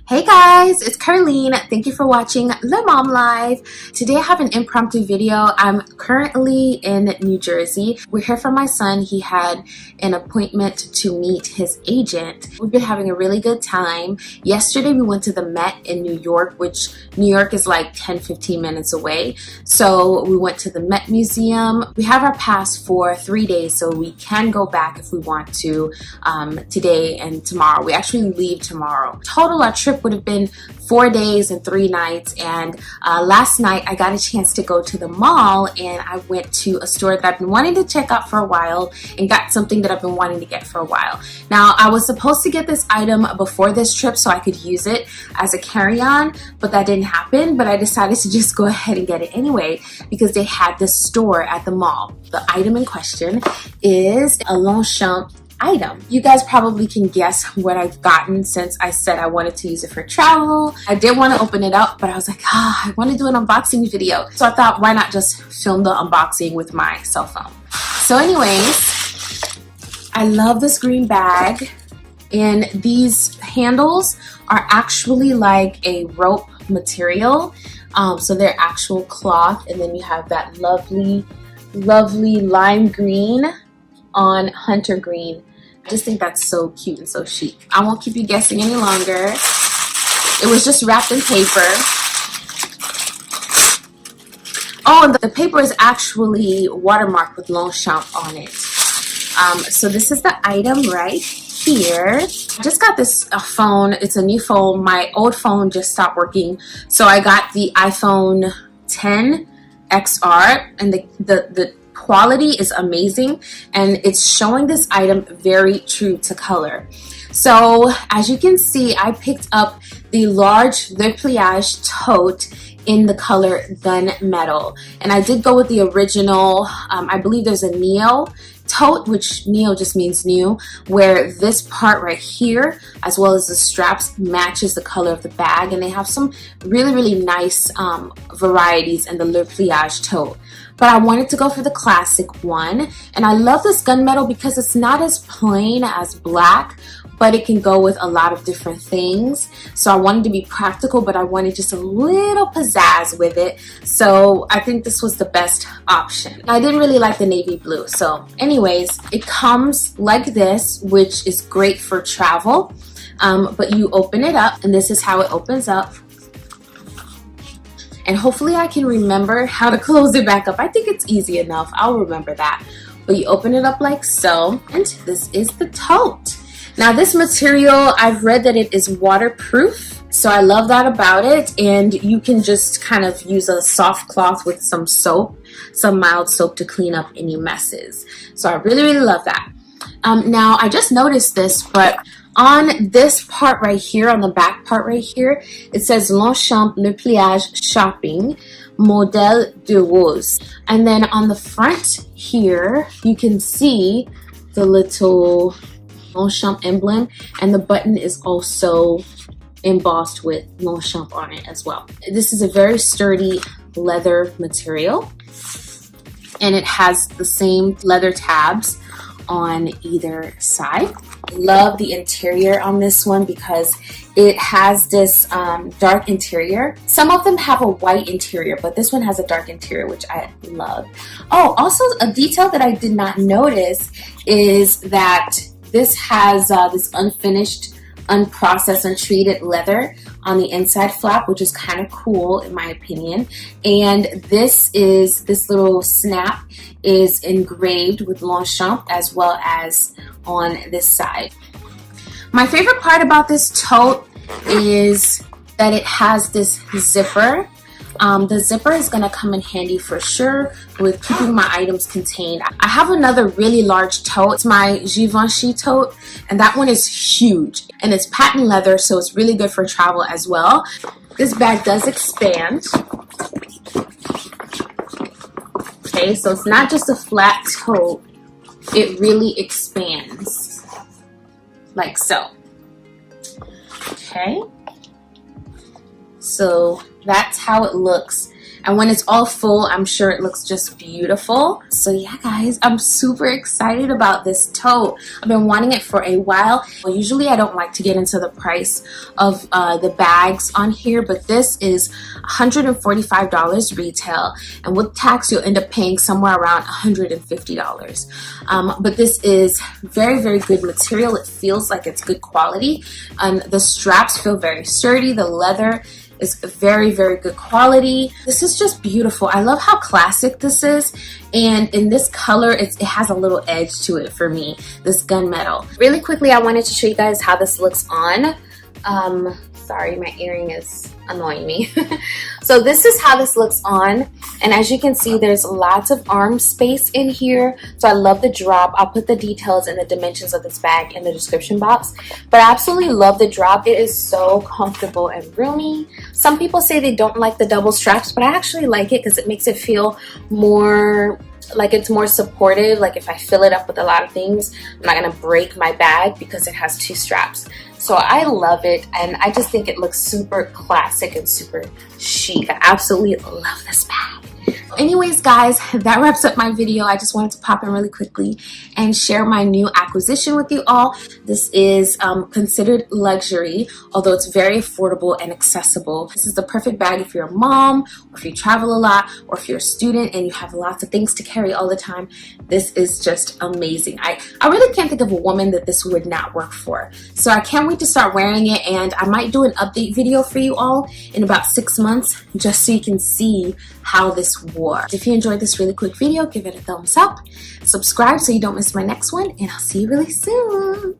Hey guys, it's Ker-Leen. Thank you for watching Lemomlife. Today I have an impromptu video. I'm currently in New Jersey. We're here for my son. He had an appointment to meet his agent. We've been having a really good time. Yesterday we went to the Met in New York, which New York is like 10-15 minutes away. So we went to the Met Museum. We have our pass for 3 days, so we can go back if we want to today and tomorrow. We actually leave tomorrow. Total, our trip would have been 4 days and 3 nights, and last night I got a chance to go to the mall and I went to a store that I've been wanting to check out for a while and got something that I've been wanting to get for a while. Now, I was supposed to get this item before this trip so I could use it as a carry-on, but that didn't happen. But I decided to just go ahead and get it anyway because they had this store at the mall. The item in question is a Longchamp item. You guys probably can guess what I've gotten since I said I wanted to use it for travel. I did want to open it up, but I was like, I want to do an unboxing video. So I thought, why not just film the unboxing with my cell phone? So anyways, I love this green bag, and these handles are actually like a rope material. So they're actual cloth, and then you have that lovely lime green on hunter green. I just think that's so cute and so chic. I won't keep you guessing any longer. It was just wrapped in paper. Oh, and the paper is actually watermarked with Longchamp on it. So this is the item right here. I just got this phone. It's a new phone. My old phone just stopped working, so I got the iPhone 10 XR, and the quality is amazing, and it's showing this item very true to color. So as you can see, I picked up the large Le Pliage tote in the color gunmetal, and I did go with the original. I believe there's a neo tote, which neo just means new, where this part right here as well as the straps matches the color of the bag, and they have some really nice varieties in the Le Pliage tote. But I wanted to go for the classic one, and I love this gunmetal because it's not as plain as black, but it can go with a lot of different things. So I wanted to be practical, but I wanted just a little pizzazz with it. So I think this was the best option. I didn't really like the navy blue. So anyways, it comes like this, which is great for travel. But you open it up, and this is how it opens up. And hopefully I can remember how to close it back up. I think it's easy enough. I'll remember that. But you open it up like so, and this is the tote. Now this material, I've read that it is waterproof, so I love that about it. And you can just kind of use a soft cloth with some soap, some mild soap, to clean up any messes. So I really love that. Now I just noticed this, but on this part right here, on the back part right here, it says Longchamp Le Pliage Shopping Modèle de Rose. And then on the front here, you can see the little Longchamp emblem, and the button is also embossed with Longchamp on it as well. This is a very sturdy leather material, and it has the same leather tabs on either side. Love the interior on this one because it has this dark interior. Some of them have a white interior, but this one has a dark interior, which I love. Oh, also a detail that I did not notice is that this has this unfinished, unprocessed, untreated leather on the inside flap, which is kind of cool in my opinion. And this little snap is engraved with Longchamp as well as on this side. My favorite part about this tote is that it has this zipper. The zipper is going to come in handy for sure with keeping my items contained. I have another really large tote. It's my Givenchy tote, and that one is huge, and it's patent leather, so it's really good for travel as well. This bag does expand. Okay, so it's not just a flat tote, it really expands like so. Okay, so that's how it looks. and when it's all full, I'm sure it looks just beautiful. So yeah guys, I'm super excited about this tote. I've been wanting it for a while. Well, usually I don't like to get into the price of the bags on here, but this is $145 retail, and with tax you'll end up paying somewhere around $150. But this is very good material. It feels like it's good quality, and the straps feel very sturdy. The leather is very good quality. This is just beautiful. I love how classic this is, and in this color it has a little edge to it for me, this gunmetal. Really quickly, I wanted to show you guys how this looks on. Sorry, my earring is annoying me. So this is how this looks on, and as you can see, there's lots of arm space in here. So I love the drop. I'll put the details and the dimensions of this bag in the description box, but I absolutely love the drop. It is so comfortable and roomy. Some people say they don't like the double straps, but I actually like it because it makes it feel more like it's more supportive. Like if I fill it up with a lot of things, I'm not gonna break my bag because it has 2 straps. So I love it, and I just think it looks super classic and super chic. I absolutely love this bag. Anyways guys, that wraps up my video. I just wanted to pop in really quickly and share my new acquisition with you all. This is considered luxury, although it's very affordable and accessible. This is the perfect bag if you're a mom, or if you travel a lot, or if you're a student and you have lots of things to carry all the time. This is just amazing. I really can't think of a woman that this would not work for. So I can't wait to start wearing it, and I might do an update video for you all in about 6 months just so you can see how this works. If you enjoyed this really quick video, give it a thumbs up, subscribe so you don't miss my next one, and I'll see you really soon.